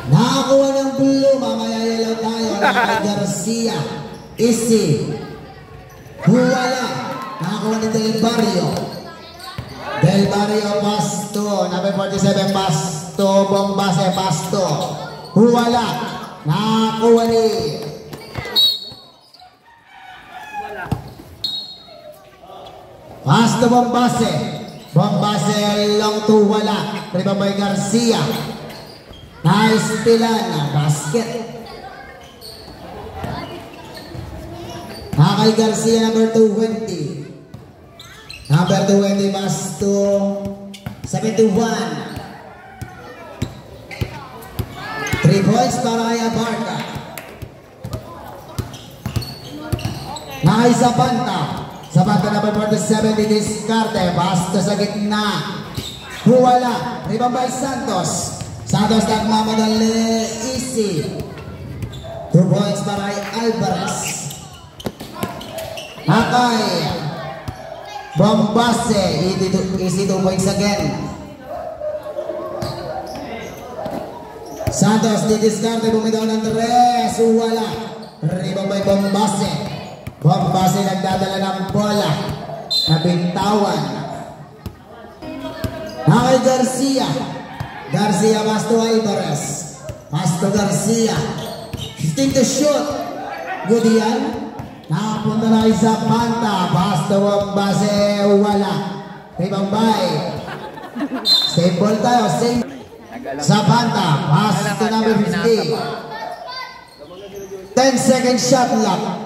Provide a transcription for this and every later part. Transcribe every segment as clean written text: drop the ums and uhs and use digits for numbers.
Nakakuha ng blue, mamaya yellow tayo. Nakay Garcia. Easy. Huwala. Nakakuha ni Del Barrio. Del Barrio, Pasto. Number 47, Pasto. Bombase, Pasto. Huwala. Nakakuha ni Pasto, Bombase. Bombase, long to wala. Ribabay Garcia. Nice pilan. Basket. Nakay Garcia, number 20. Number 20, Pasto. 71. 3 points para kay Abarca. Nakay Zapanta. Zapanta number 47, didiskarte. Pasto sa gitna. Huwala. Ribabay Santos. Santos nagmamadali. Easy. 2 points para kay Alvarez. Nakay Bombase. Easy 2 points again. Santos didiskarte. Bumitaw ng 3. Huwala. Ribabay Bombase. Bombase nagdadala ng bola. Nabintawan. Nakay Garcia. Garcia, Pasto Alvarez. Pasto Garcia. 15 to shoot. Good yan. Nakapunta na kay Zapanta. Pasto Bombase. Wala. Ribambay. Save ball tayo. Save. Zapanta. Pasto number 50. 10-second shot clock.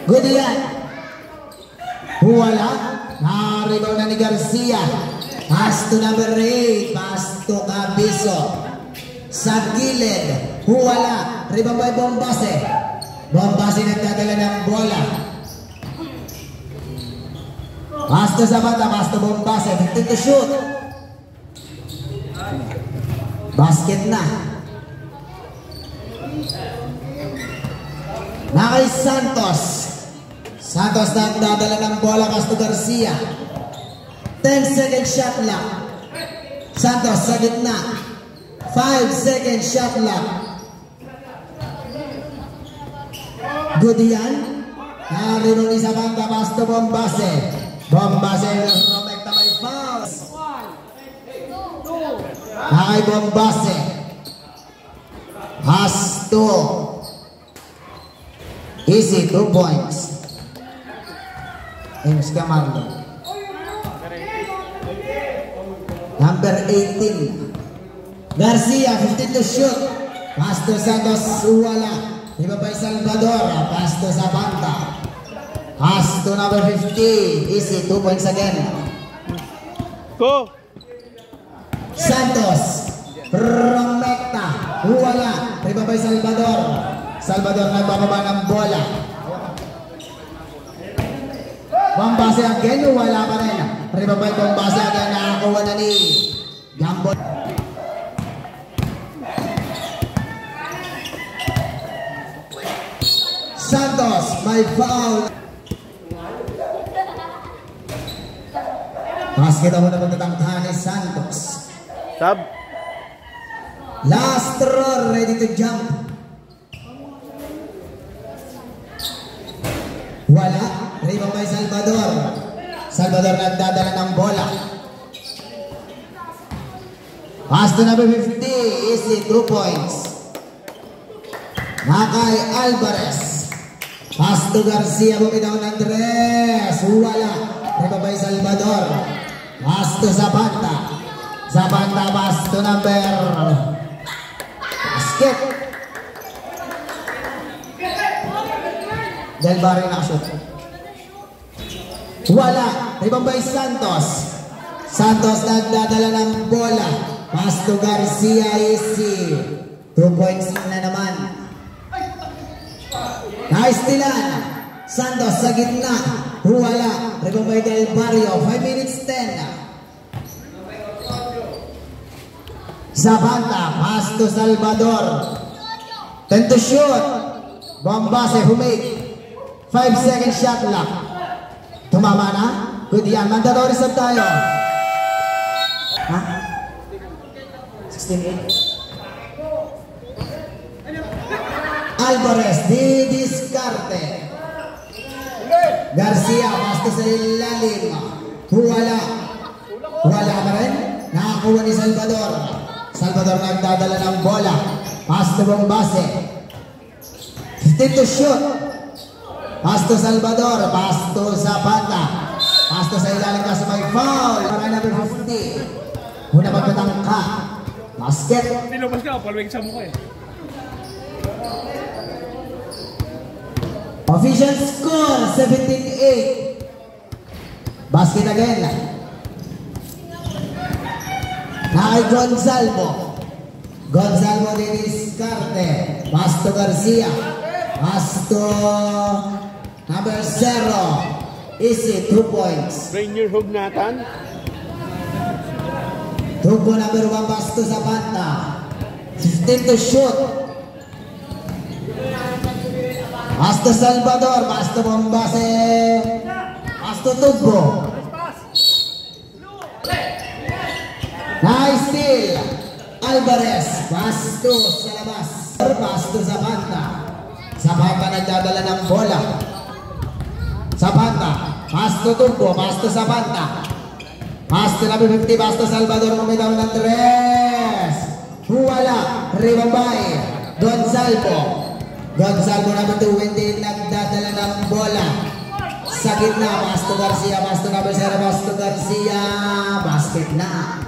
Good yan. Huwala. Narigaw na ni Garcia. Pasto number 8. Pasto Cabiso. Sa gilid. Huwala. Ribabay Bombase. Bombase nagdadala ng bola. Pasto Zapata. Pasto Bombase. 15 to shoot. Basket na. Nakay Santos. Santos nagdadala ng bola. Pasto Garcia. 10-second shot clock. Santos sa gitna. 5-second shot clock. Good yan. Narino ni Zapanta. Pasto Bombase. Bombase rumekta may foul. Nakay Bombase. Pasto. Easy 2 points. James Camargo. Number 18. Garcia, 15 to shoot. Pasto Santos, wala. Ribabay Salvador. Pasto Zapanta. Pasto number 50. Easy, 2 points again. Go! Santos. Romecta. Wala. Ribabay Salvador. Salvador nagbababa ng bola. Bombase again, wala pa rin. Ribabay Bombase again, nakakuha na ni Gambol. Santos, may foul. Basket ako na pagtatangkahan ni Santos. Sub. Last throw, ready to jump. Wala. Ribabay Salvador. Salvador nagdadala ng bola. Pasto number 50. Easy 2 points. Nakay Alvarez. Pasto Garcia bumitaw ng 3. Wala. Ribabay Salvador. Pasto Zapanta. Zapanta. Pasto number basket. Del Barrio nakashoot. Wala. Ribabay Santos. Santos nagdadala ng bola. Pasto Garcia. Easy 2 points na naman. Nice tilan. Santos sa gitna. Wala. Ribabay Del Barrio. 5 minutes 10. Zapanta. Pasto Salvador. 10 to shoot. Bombase humake. 5-second shot clock. Tumama na? Good yan. Mandatory sub tayo. Ha? 16-8. Alvarez, didiskarte. Garcia, basta sa ilalim. Wala. Wala pa rin. Nakakuha ni Salvador. Salvador nagdadala ng bola. Pass to Bombase. 15 to shoot. Pass to Salvador. Pass to Zapata. Pass to sa ilalim kaso may foul. Para number 50. Una magpatangka. Basket. Pinubas ka, palwing sa mukha eh. Official score 17-8. Basket again. Nakay Gonzalo. Gonzalo didiskarte. Pass to Garcia. Pass to number 0. Easy, 2 points. Rainier Hugnatan. Tubo number 1, pass to Zapata. 15 to shoot. Pass to Salvador. Pass to Bombase. Pass to Tubo. Nice steal. Alvarez. Pass to sa labas. Pass to Zapata. Zapata nagdadala ng bola. Zapata. Pass to Tubo. Pass to Zapata. Pass to number 50. Pass to Salvador. Bumitaw ng 3. Wala. Ribabay. Gonzalo. Gonzalo number 20 nagdadala ng bola sa gitna. Pass to Garcia. Pass to number 0. Pass to Garcia. Basket na.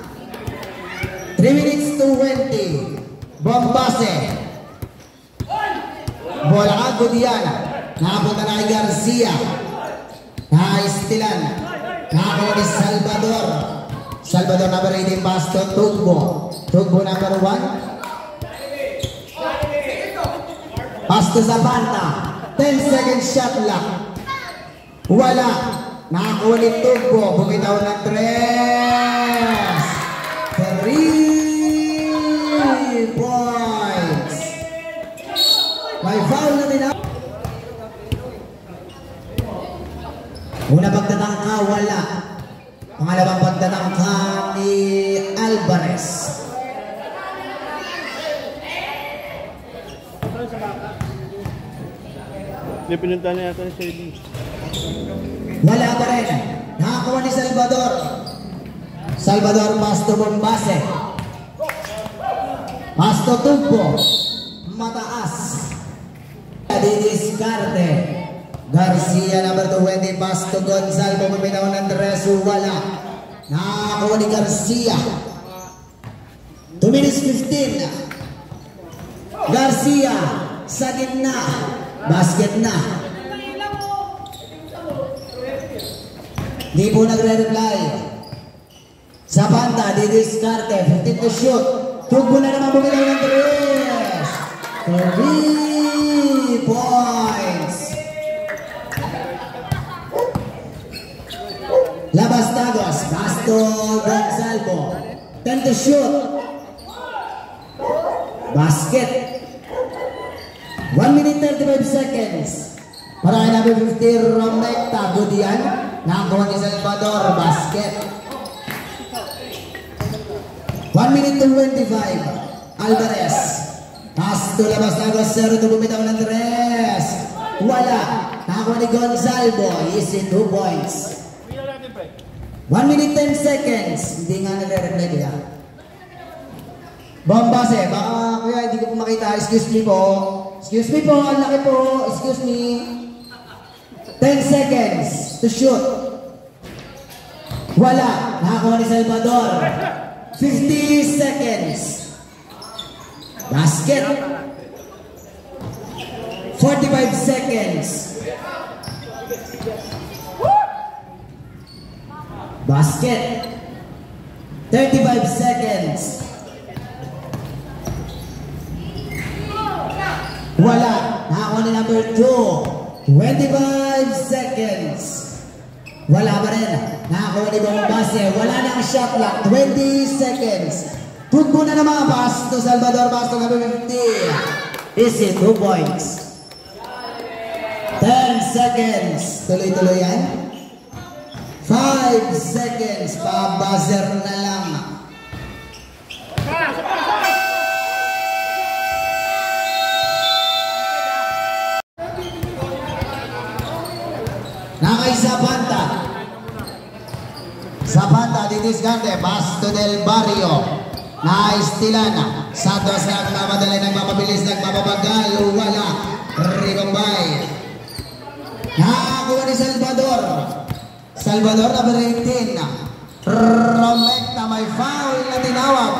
3 minutes to 20. Bombase. Bola ka Gudiana. Nakapunta na kay Garcia. Naistilan. Nakakuha ni Salvador. Salvador number 18. Pass to Tugbo. Tugbo number 1. Pass to Zapata. 10 second shot lang. Wala. Nakakuha ni Tugbo. Bumitaw ng 3 points. May foul na din. Una pagtatangka, wala. Pangalawang pagtatangka ni Alvarez. Hindi pinunta na yata ni Shelly. Wala pa rin. Nakakuha ni Salvador. Salvador, pass to Bombase. Pass to Tugbo. Mataas. Didiskarte. Garcia number 20. Pass to Gonzalo. Bumitaw ng 3. Wala. Nakakuha ni Garcia. 2 minutes 15. Garcia sa gitna. Basket na. Di po nagre-reply. Zapata, didiskarte. 15 to shoot. Tugbo na naman bumitaw ng 3 points. Labas Tagos. Pass to Gonzalo. 10 to shoot. Basket. 1 minute 35 seconds. Para kay number 50, Romecta Gudian. Nakakuha ni Salvador. Basket. 1 minute 25. Alvarez. Pass to labas Tagos. 0 to bumitaw ng 3. Wala. Nakakuha ni Gonzalo. Easy 2 points. 1 minute 10 seconds. Hindi nga nagre-reply kaya. Bombase, baka kuya hindi ko po makita. Excuse me po. Excuse me po, ang laki po. Excuse me. 10 seconds to shoot. Wala. Nakakuha ni Salvador. 50 seconds. Basket. 45 seconds. Basket. 35 seconds. Wala. Nakakuha ni number 2. 25 seconds. Wala pa rin. Nakakuha ni Bombase. Wala na ang shot clock. 20 seconds. Tugbo na naman. Pass to Salvador. Pass to number 50. Easy. 2 points. 10 seconds. Tuloy-tuloy yan. 5 seconds. Pa-buzzer na lang. didiskarte. Basto del Barrio. Naistilan. Santos nagmamadali, nagmamabilis, nagmababagal. Wala. Ribombay. Nakakuha ni Salvador. Salvador number 18. Romecta, may foul na tinawag.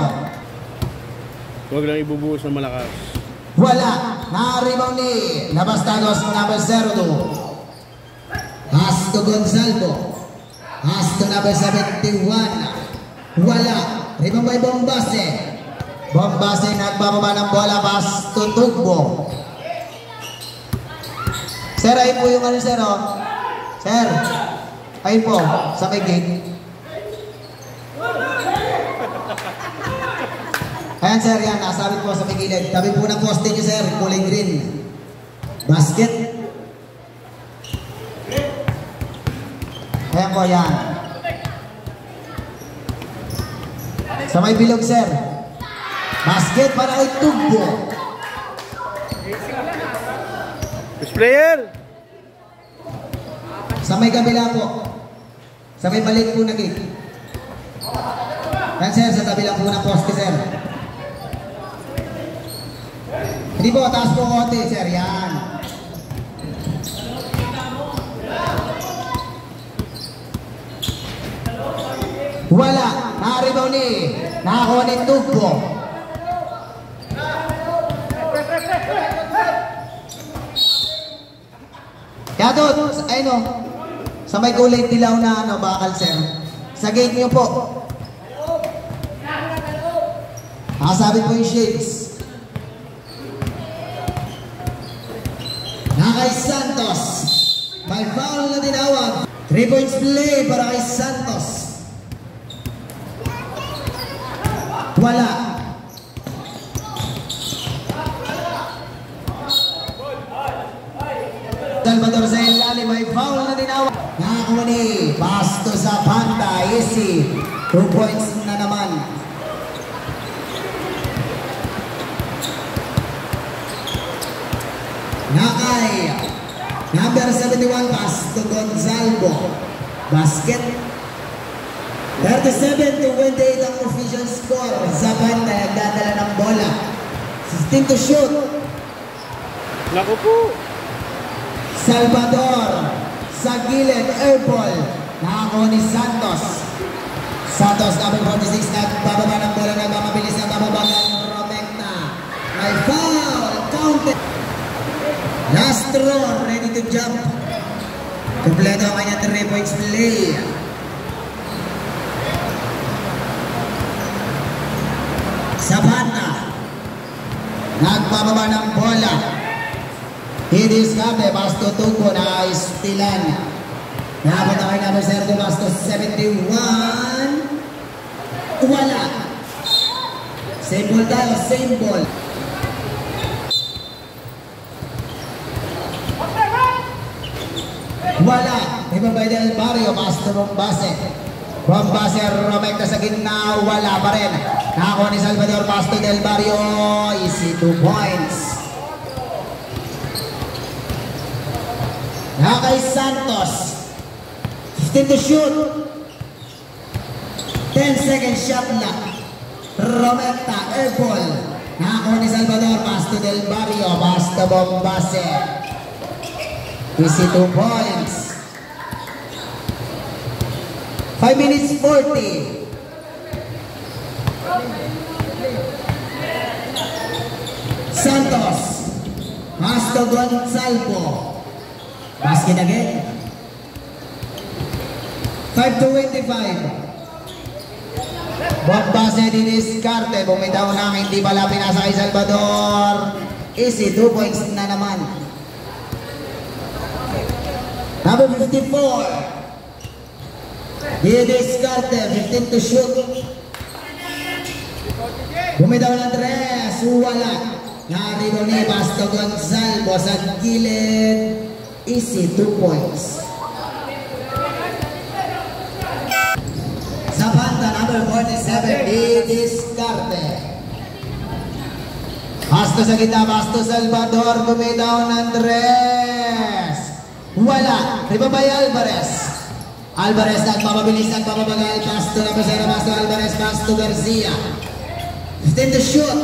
Huwag lang ibubuhos ng malakas. Wala. Na-rebound ni Labastados number 02. Hasto Gonzalvo. Hasto number 71. Wala. Rebound by Bombase. Bombase nagbababa ng bola. Basto Tugbo. Sir, ayun po yung ano, sir, oh. Sir, ayun po, sa may gate. Ayan, sir, yan, nasabit po sa may gilid. Tabi po ng poste niyo, sir, kulay green. Basket. Ayan po, yan. Sa may bilog, sir. Basket para kay Tugbo. Player! Sa may kabila po. Sa may maliit po na gate. Yan, sir, sa tabi lang po ng poste, sir. Hindi po, taas po konti, sir. Yan. Wala. Nakaribaw ni. Nakakuha ni Tugbo. Kaya doon, ayun o. Sa may kulay dilaw na ano, bakal, sir. Sa gate niyo po. Nakasabit po yung shades. Kay Santos. May foul na tinawag. 3 points play para kay Santos. Wala. Salvador sa ilalim, may foul na tinawag. Nakakuha ni Basto sa Panda. Easy. 2 points na naman. Nakay number 71, Basto Gonzalvo. Basket. 37-28 ang official score. Zapan na nagdadala ng bola. 16 to shoot. Naku po. Salvador sa gilid, airball. Nakakuha ni Santos. Santos number 46, nagbababa ng bola, nagmamabilis ng bababa ng Romecta. May foul, counted. Lastro, ready to jump. Kompleto ang kanya 3 points play. Sabana. Nagbababa ng bola. Hidiskate, Basto Tugbo na istilan. Nakabot na kay number 0, Basto 71. Wala. Same ball tayo, same ball. Wala. Ibabay del Barrio, Basto Bombase. Bombase, Romecta sa gitna, wala pa rin. Nakakuha ni Salvador, Basto del Barrio. Easy 2 points. Nakay Santos. 15 to shoot. 10 second shot lang. Romecta, airball. Nakakuha ni Salvador, Basto del Barrio, Basto Bombase. Easy 2 points. 5 minutes 40. Santos. Basto Gonzalvo. Basket again. 5-25. Bombase diniskarte. Bumitaw na hindi pala pinasa kay Salvador. Easy 2 points na naman. Number 54. Diniskarte. 15 to shoot. Bumitaw ng 3. Wala. Narito ni Basto Gonzalvo sa gilid. Easy 2 points. Sa banda, number 47, Didiskarte. Basto sa gitna, Basto Salvador, bumitaw ng Andres. Wala. Ribabay Alvarez. Alvarez nagpapabilis, nagpapabagal. Pass to number 0, pass to Alvarez, pass to Garcia. 15 to shoot.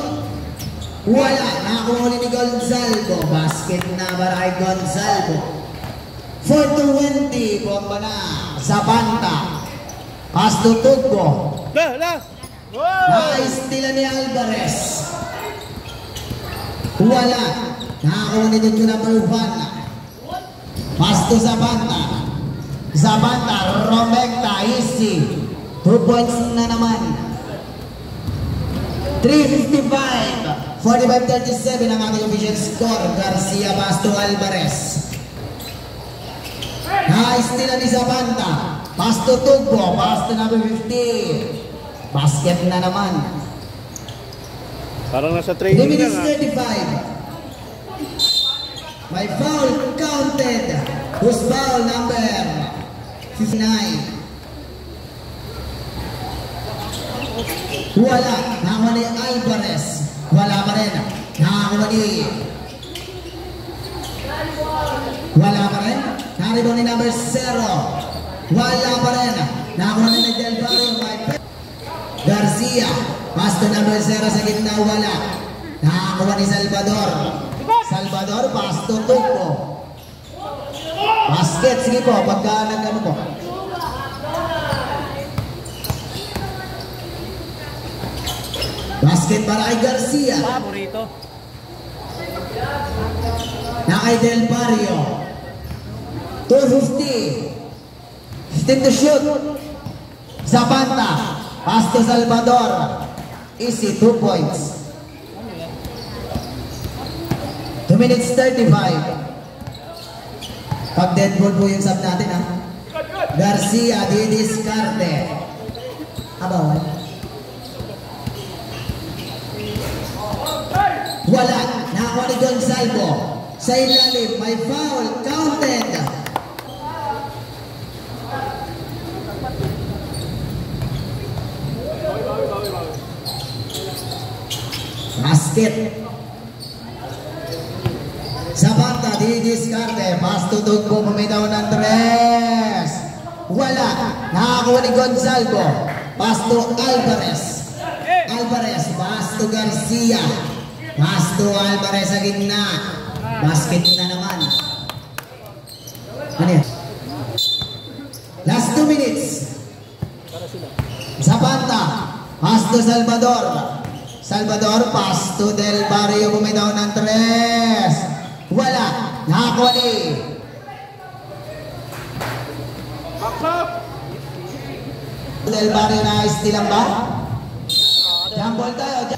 Wala. Nakakuha ni Gonzalvo. Basket na para kay Gonzalvo. 4 to 20. Bomba na. Zapanta. Pass to Tugbo. Naistila ni Alvarez. Wala. Nakakuha ni Tugbo number 1. Pass to Zapanta. Zapanta, Romecta, easy. 2 points na naman. 3:55. 45-37 ang ating official score. Garcia, pass to Alvarez. Naistila ni Zapanta. Pass to Tugbo. Pass to number 50. Basket na naman. Parang nasa 3 training minutes lang 35. May foul counted. Who's foul number 59. Wala. Nakakuha ni Alvarez. Wala pa rin. Nakakuha ni... Wala pa rin. Nakakuha ni number 0. Wala pa rin. Nakakuha ni Del Barrio. Garcia. Pass to number 0 sa gitna. Wala. Nakakuha ni Salvador. Salvador. Pass to Tugbo. Basket. Sige po. Pagka nag-ano po. Basket para kay Garcia. Paborito. Na kay Del Barrio. 2:50. 15 to shoot. Zapanta. Pass to Salvador. Easy, 2 points. 2 minutes 35. Pag dead ball po yung sub natin ha. Garcia, didiscarte. Abawal. Wala. Nakakuha ni Gonzalvo. Sa ilalim, may foul. Counted. Basket. Zapanta, didiscarte. Pass to Tugbo. Pumitaw ng 3. Wala. Nakakuha ni Gonzalvo. Pass to Alvarez. Alvarez. Pass to Garcia. Pass to Alvarez sa gitna. Basket na naman. Ano yan? Last 2 minutes. Zapanta. Pass to Salvador. Salvador. Pass to Del Barrio. Bumitaw ng 3. Wala. Nakakuha ni Del Barrio na istilang ba? Jambol tayo.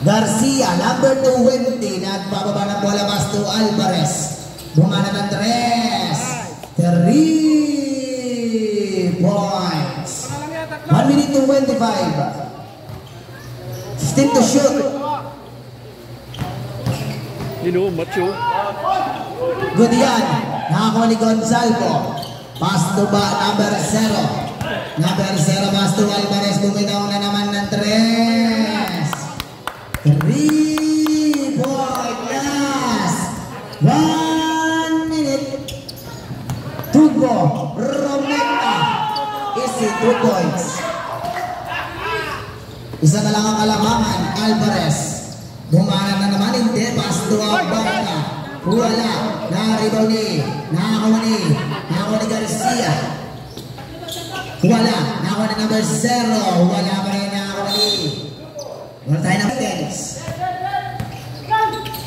Garcia, number 20, nagpapaba ng bola, pass to Alvarez. Bumana ng 3. 3 points. 1 minute to 25. 15 to shoot. macho. Good yan. Nakakuha ni Gonzalvo. Pass to number 0. Number 0, pass to Alvarez. Bumitaw na naman ng 3. 3 point last. 1 minute. Tugbo. Romecta. Easy 2 points. Isa na lang ang kalamangan. Alvarez. Bumana na naman. Hindi. Pass to Barca. Wala. Naribaw ni. Nakakuha ni Garcia. Wala. Nakakuha ni number 0. Wala pa rin nakakuha ni. Wala tayo ng tennis.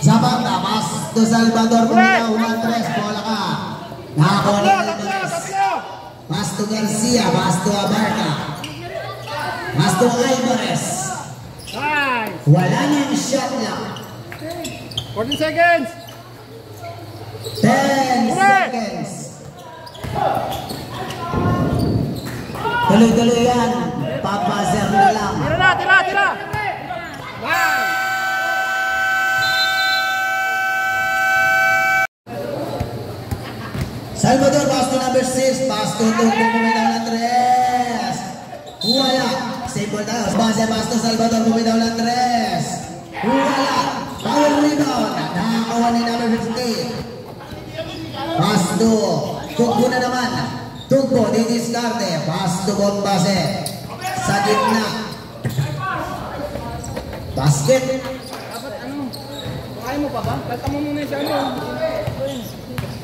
Zapanta, pass to Salvador. Bumitaw ng 3. Bola ka. Nakakuha ni Alvarez. Pass to Garcia. Pass to Abarca. Pass to Alvarez. Wala niyang shot lang. 14 seconds. 10 seconds. Tuloy-tuloy yan. Papaser na lang. Tira. Salvador, pass to number 6. Pass to Tugbo. Bumitaw ng 3. Wala. Save ball tayo. Pass to Salvador. Bumitaw ng 3. Wala. Power rebound. Nakakuha ni number 50. Pass to Tugbo na naman. Tugbo. Tugbo, didiskarte. Pass to Bombase. Sa gitna. Basket. Dapat ano? Kaya mo pa ba? Kalta mo muna siya ano.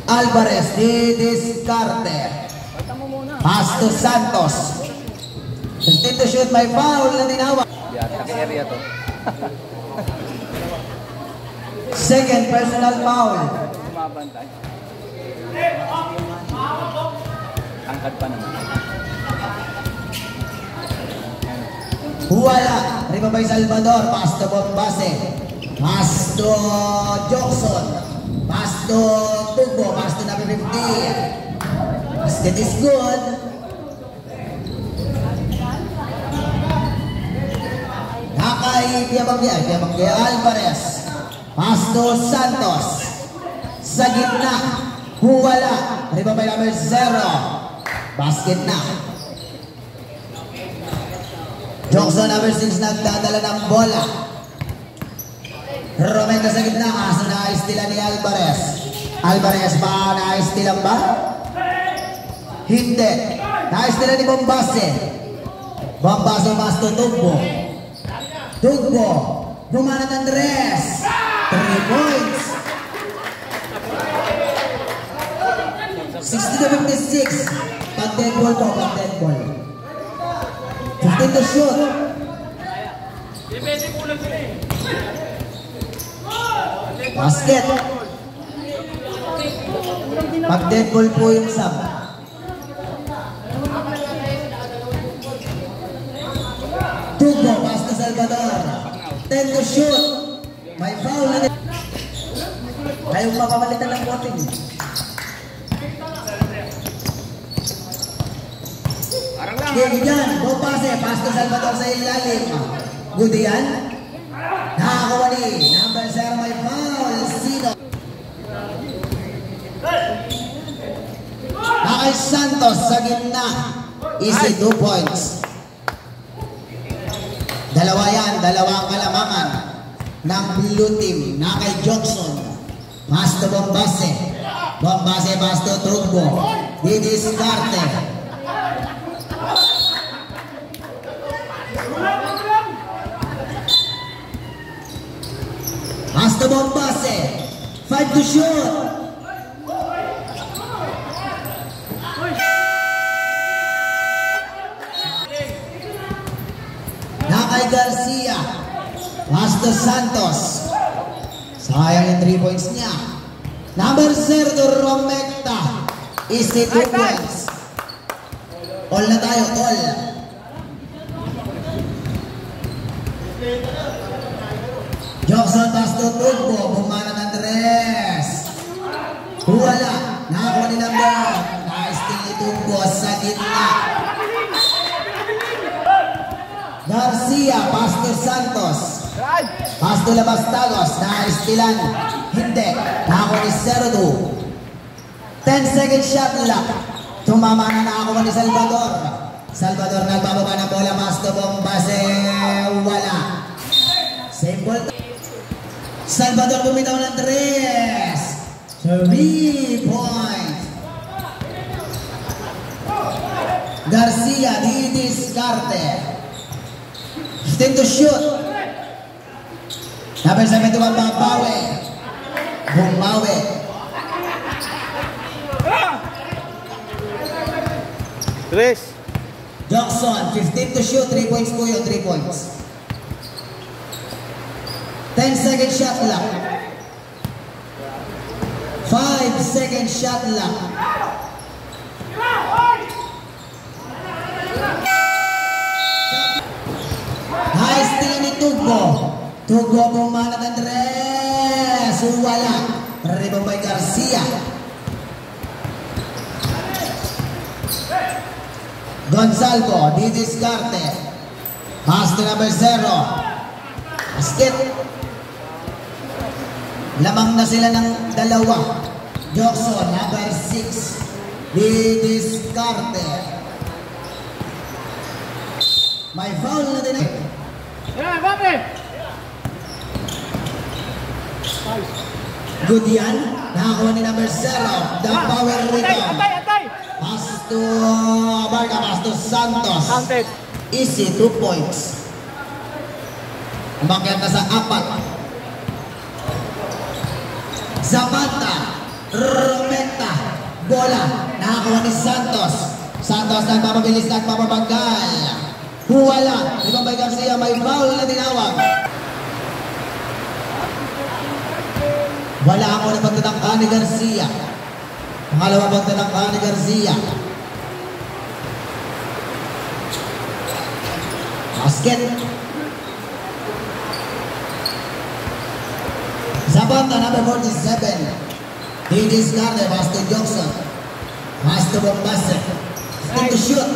Alvarez, didiskarte. Kalta mo muna. Pass to Santos. 15 to shoot, may foul na dinawa. Yata sa area to. Second personal foul. Sumabantay. Angkat pa naman. Wala. Ribabay Salvador. Pass to Bombase. Pass to Johnson. Pass to Tugbo. Pass to number 15. Basket is good. Piyabang-piyabang Alvarez. Pass to Santos. Sa gitna. Wala. Ribabay number 0. Basket na. Johnson number 6 nagdadala ng bola. Romenda sa gitna. Kaso na-istilan ni Alvarez. Alvarez ba na-istilan ba? Hindi. Na-istilan ni Bombase. Bombase pass to Tugbo. Tugbo. Bumanat Andres. 3 points. 60-56. Pag-dead ball po. Pag-dead ball. 15 to shoot. Basket. Pag-dead ball po yung sub. Tugbo. Pass to Salvador. 10 to shoot. May foul na din. Ayaw mapapalitan ng boting. Good yan. Bombase. Pass to Salvador sa ilalim. Good yan. Nakakuha ni number 0 may foul. Sino? Nakay Santos sa gitna. Easy 2 points. Dalawa yan. Dalawang kalamangan ng blue team. Nakay Johnson. Pass to Bombase. Bombase pass to Tugbo. Didiskarte. Pass to Bombase. 5 to shoot. Nakay Garcia. Pass to Santos. Sayang yung 3 points niya. Number 0 Romecta. Easy 2 points. All na tayo. All. Johnson pass to Tugbo. Bumanat Andres. Wala. Nakakuha ni number. Na-steal ni Tugbo sa gitna. Garcia pass to Santos. Pass to Labastagos. Na-stealan. Hindi. Nakakuha ni 0-2. 10 second shot clock. Tumama na nakakuha ni Salvador. Salvador nagbababa ng bola. Pass to Bombase. Wala. Same ball. Salvador bumitaw ng 3 point. Garcia didiskarte. 15 to shoot. Number 7 to Babawe. Bumawi. Tres. Johnson 15 to shoot. 3 points po yun. 3 points. 10 second shot clock. 5 second shot clock. Nice steal ni Tugbo. Tugbo bumanat Andres. Wala. Rebound by Garcia. Gonzalo didiskarte. Pass to number 0. Basket. Lamang na sila ng dalawa. Johnson, number 6. Didiskarte. May foul na din. Yeah, Bobby! Good yan. Nakakuha ni number 0. The power rebound. Atay! Pass Basto Barca, Basto Santos. Counted. Easy, 2 points. Umakyat na sa 4. Zapata, Rometa, bola, nakakuha ni Santos. Santos nagpapabilis, nagpapabanggal. Huwala, Ibang Bay Garcia, may foul na tinawag. Wala ako na pagtatangka ni Garcia. Pangalawa pagtatangka ni Garcia. Basket. Zapata, number 47. He discarded. Basto Johnson. Basto Bombase. Stick to shoot.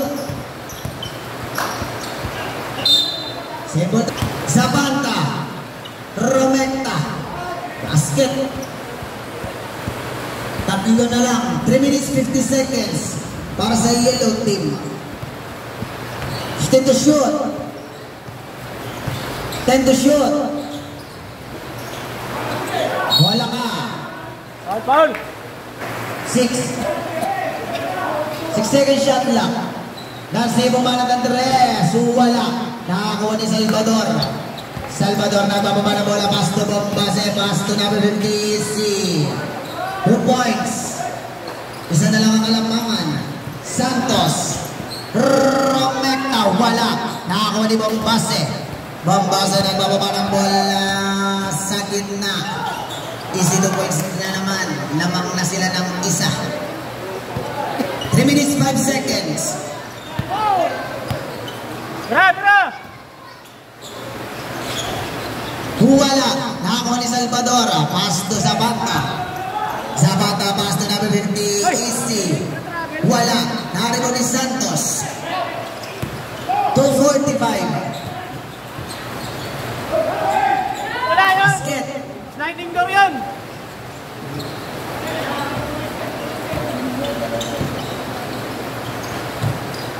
Simple. Zapata. Rometa. Basket. Tatlo na lang. 3 minutes 50 seconds para sa yellow team. Stick to shoot. 10 to shoot. Wala ka. Foul. 6 second shot lang. Nasebo man ang Andres. Wala. Nakakuha ni Salvador. Salvador na bababa na bola. Basto Bombase. Basto number 50. Easy. 2 points. Isa na lang ang alamangan. Santos. Romecta. Wala. Nakakuha ni Bombase. Bombase na bababa ng bola sa gitna. Easy 2 points na naman. Lamang na sila ng isa. 3 minutes 5 seconds. Tara! Wala. Nakakuha ni Salvador. Pasto Zapata. Zapata, pasto number 50. Easy. Wala. Nakakuha ni Santos. 2:45. Wala yun! Basket. Sliding daw yun!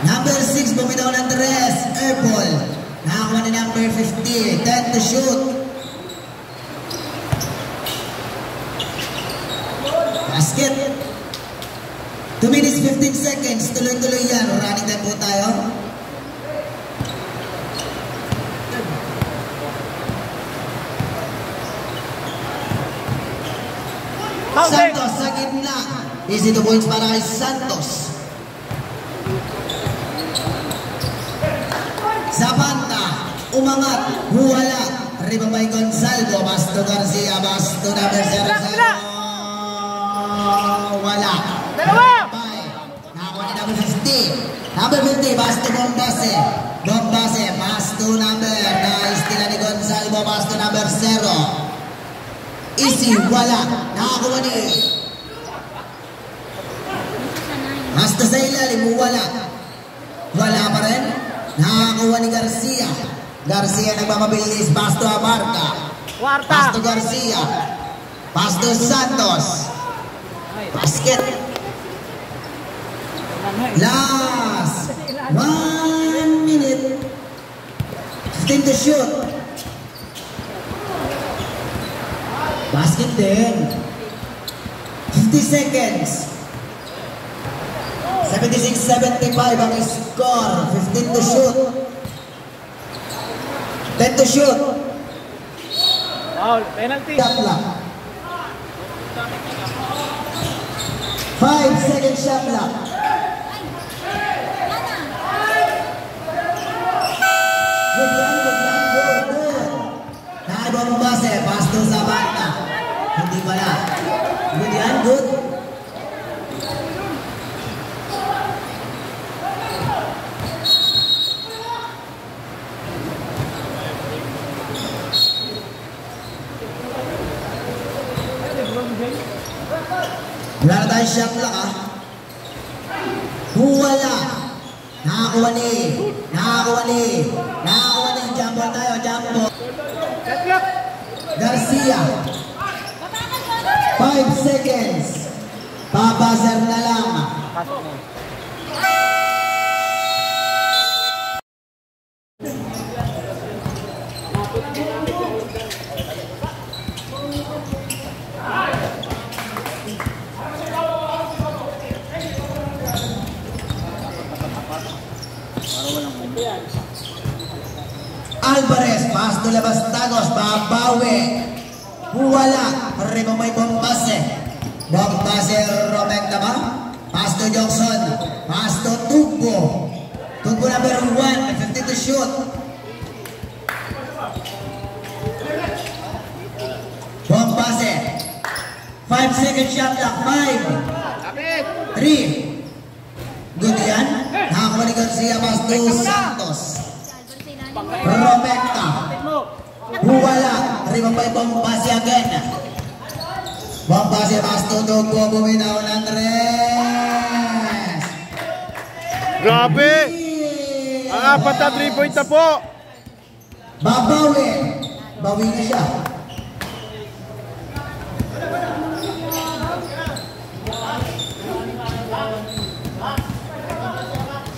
Number 6, bumitaw ng Andres. Airball. Nakakuha ni number 50. 10 to shoot. Basket. 2 minutes 15 seconds. Tuloy-tuloy yan. Running time po tayo. Santos sa gitna. Easy 2 points para kay Santos. Zapata, umangat, huwala. Rebound by Gonzalo. Basto Garcia, Basto number 00. Wala. Nakakuha ni number 50. Number 50, Basto Bombase. Bombase, Basto number. Naistila ni Gonzalo, Basto number 0. Easy, wala. Nakakuha ni Basto sa ilalim, wala. Wala pa rin. Nakakuha ni Garcia. Garcia nagpapabilis. Basto Abarca. Basto Garcia. Basto Santos. Basket. Last 1 minute 15 to shoot. Basket din. 50 seconds. 76-75 ang score. 15 to shoot. 10 to shoot. Foul. Penalty. Shot lang. 5 second shot lang. Good yan, good yan, good, good. Nakaibang base, Basto Zapata. Hindi pala. Good yan, good. Wala na tayong shot lang ha. Wala. Nakakuha ni. Jump ball tayo, jump ball. Garcia. 5 seconds. Papaser na lang. Alvarez, pass to Labastagos, babawi. Wala, rebound by Bombase. Bombase, Romenta ba? Pass to Johnson, pass to Tugbo. Tugbo number 1, 50 to shoot. Bombase, 5-second shot clock, 5, 3. Good yan. Nakakuha ni Garcia, pass to Santos. Romenta. Wala. Rebound by Bombase again. Bombase pass to Tugbo. Bumitaw ng tres. Grabe! Ang apat na 3-point na po! Babawi. Bawi na siya.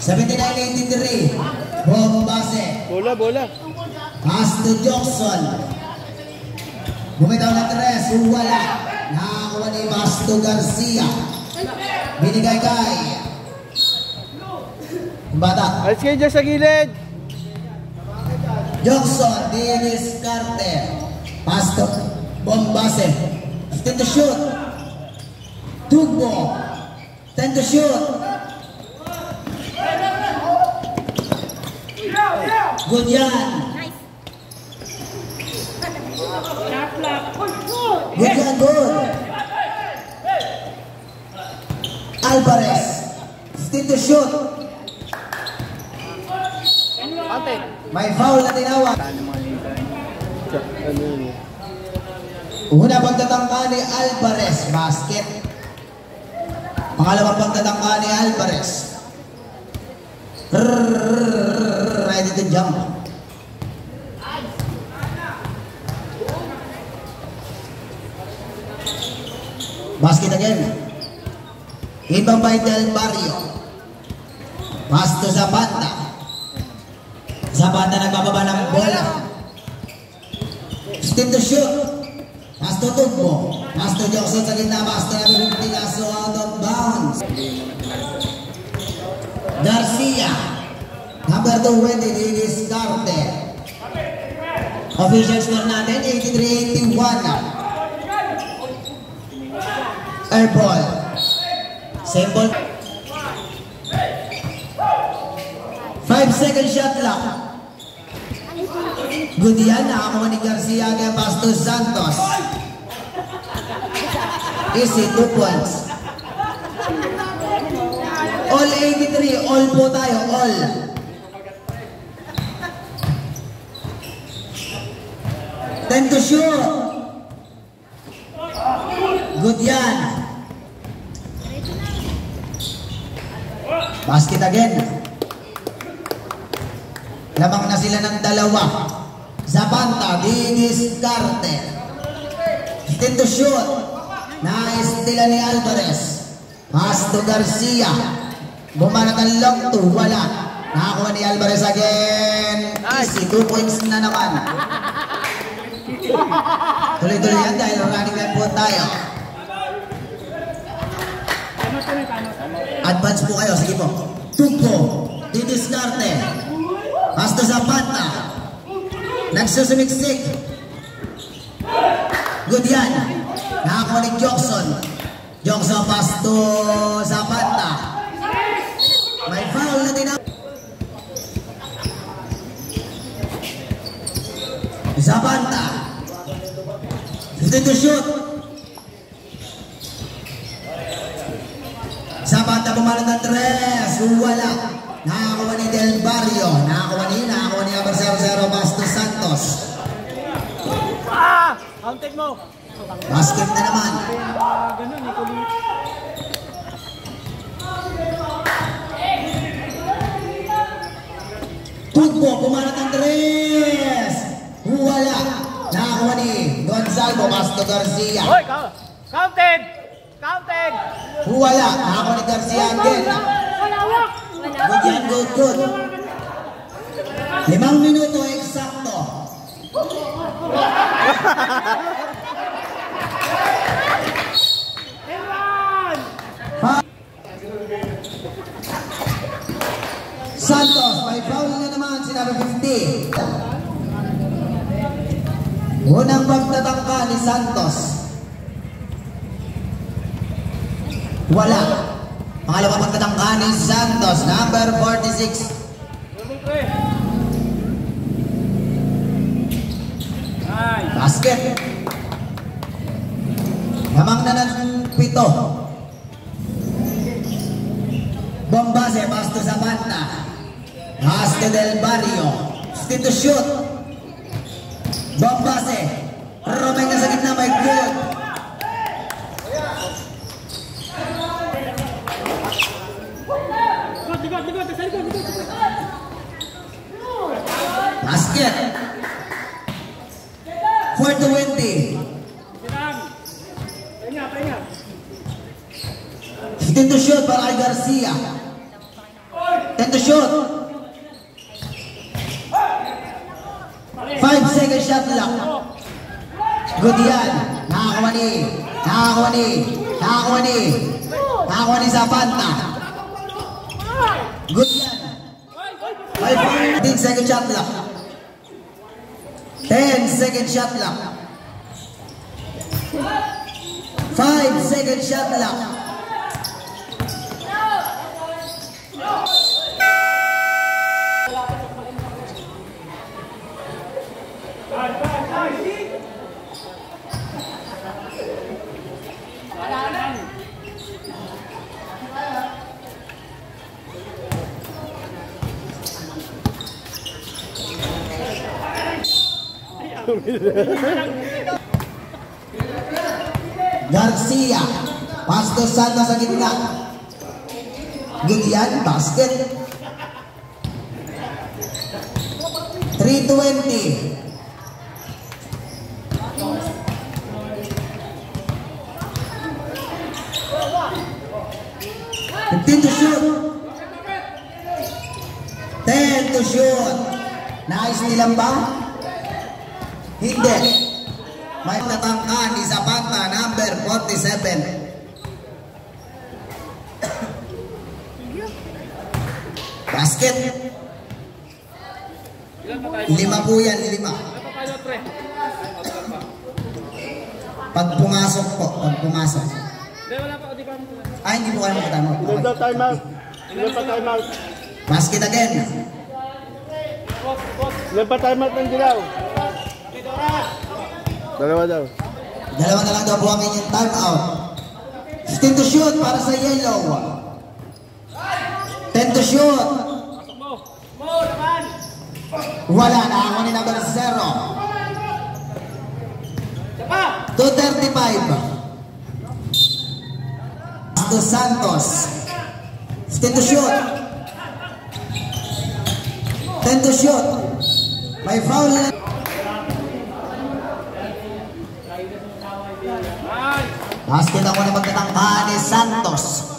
$79.83. Bombase. Bola. Pass to Johnson. Bumitaw ng tres. Wala. Nakakuha ni Basto Garcia. Binigay kay Bata. Alis kayo dyan sa gilid! Johnson. Dennis Carter. Pass to Bombase. 10 to shoot. Tugbo. 10 to shoot. Good yan. Good yan, good. Alvarez. 15 to shoot. May foul na tinawag. Ano yun? Una pagtatangka ni Alvarez. Basket. Pangalawang pagtatangka ni Alvarez. Ready to jump. Basket again. Inbound by Del Barrio. Pass to Zapata. Zapata nagbababa ng bola. 15 to shoot. Pass to Tugbo. Pass to Johnson sa gitna. Pass to number 50. Lasso out of bounds. Garcia. Number 20, Dennis Carter. Official score natin, 83-81. Airball. Same ball. 5-second shot clock. Good yan, nakakuha ni Garcia kay Pasto Santos. Easy, 2 points. All 83, all po tayo, all. Then to shoot. Good yan. Basket again. Lamang na sila ng dalawa. Zapanta, Dennis Carter. 15 to shoot. Nice nila ni Alvarez. Pass to Garcia. Bumanat ang long to. Wala. Nakakuha ni Alvarez again. Easy. 2 points na naman. Tuloy-tuloy yan dahil running time po tayo. Advance po kayo. Sige po. Tugbo. Dennis Carter. Pass to Zapata. Nagsusumiksik. Good yan. Nakakuha ni Johnson. Johnson pass to Zapata. May foul na din. Zapata. 15 to shoot. Zapata pumalat ng tres. Wala. Nakakuha ni Del Barrio. Nakakuha ni Abar 0-0 Basto Santos. Counted mo. Basket na naman. Ganun, kulit. Tugbo, pumalat ng tres. Wala. Nakakuha ni Gonzalo Basto Garcia. Hoy, counted! Counted! Wala. Nakakuha ni Garcia again. Good yan, good. 5 minuto eksakto. Santos, may foul na naman, sinabi 50. Unang pagtatangka ni Santos. Wala. Pangalawang pagtatangka ni Santos, number 46. Basket. Namang na ng 7. Bombase, Basto Zapata. Basto del Barrio. Still to shoot. Bombase. Romay na sa gitna, may good. Basket. 4-20. 15 to shoot para kay Garcia. 10 to shoot. 5-second shot lang. Good yan. Nakakuha ni Zapata. Good yan. 15-second shot lang. 10-second shot lang. 5-second shot lang. Garcia, Pasto Santos sa gitna. Gilian, basket. 3-20. 15 to shoot. 10 to shoot. Nice nilang ba? Hindi. May tatangka ni Zapata, number 47. Basket. 5 po yan, 5. Pag pumasok po, pag pumasok. Ay, hindi po kayo makatama. Ilan pa time out? Basket again. Ilan pa time out ng dilaw? Dalawa daw. Dalawa na lang daw po ang inyong time out. 15 to shoot para sa yellow. 10 to shoot. Wala na ako ni number 0. 2:35. Dos Santos. 15 to shoot. 10 to shoot. May foul na. Basket ako na magtatangka ni Santos.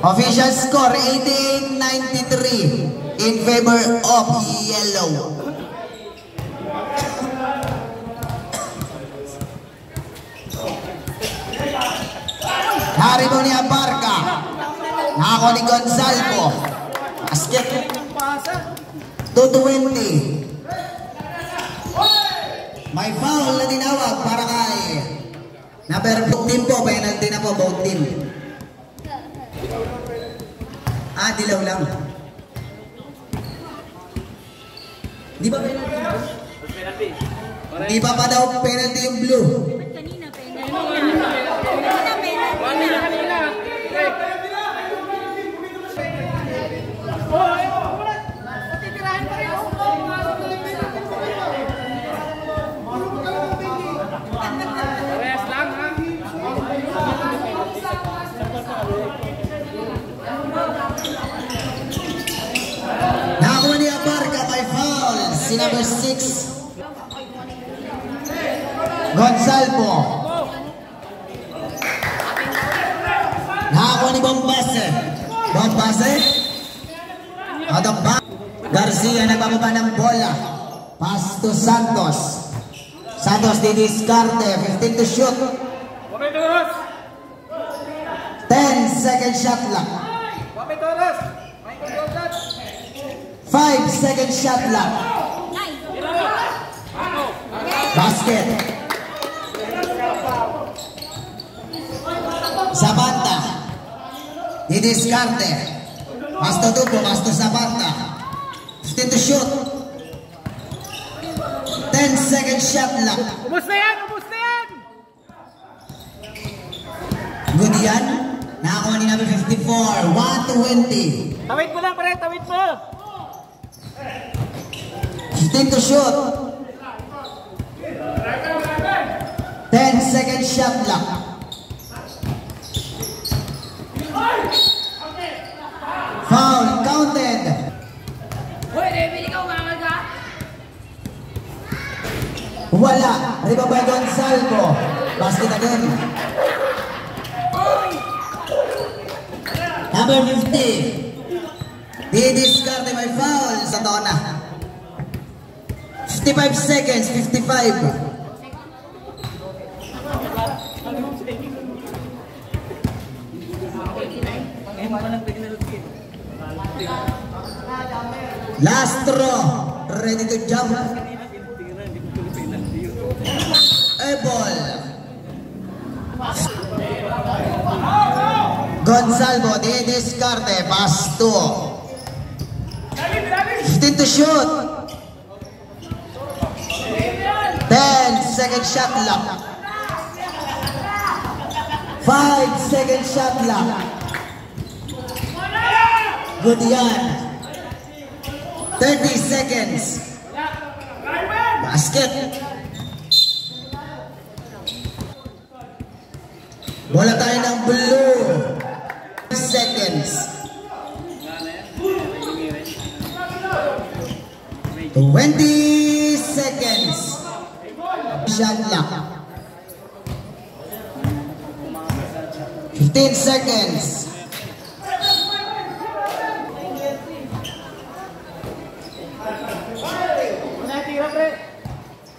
Official score 88-93 in favor of yellow. Haribo ni Abarca. Nako ni Gonzalo. Basket. 2:20. May foul na tinawag para kay number 15 po. Penalty na po, both team. Dilaw lang. Di ba penalty? Di ba pa daw penalty yung blue? Kanina penalty. Nakuha ni Abarca by foul. Si number 6. Gonzalo. Nakakuha ni Bombase. Adok ba? Garcia nagbababa ng bola. Pass to Santos. Santos didiscarte. 15 to shoot. 10 second shot lang. 5 second shot lang. Basket. Sabanta. Didiskarte. Pasto Dupo, pasto Sabanta. 15 to shoot. 10-second shot lang. Ubus na yan! Ubus na yan! Good yan. Nakakuha ni number 54. 120. Tawid mo lang, pare. Tawid mo. 15 to shoot. 10-second shot lang. Foul, counted. Hoy, Rebel, ikaw umangal ka? Wala. Rebound by Gonzalo. Basket again. Number 50. Didiscarte may foul sa tona. 55 seconds, 55. Last throw. Ready to jump. A ball. Gonzalo, Didiscarte, pass to. 15 to shoot. 10-second shot lang. 5-second shot lang. Good yan. 30 seconds. Basket. Bola tayo ng blue. 5 seconds. 20 seconds. Shot lang. 15 seconds. Tira, pre.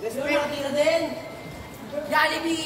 Tira din. Jollibee!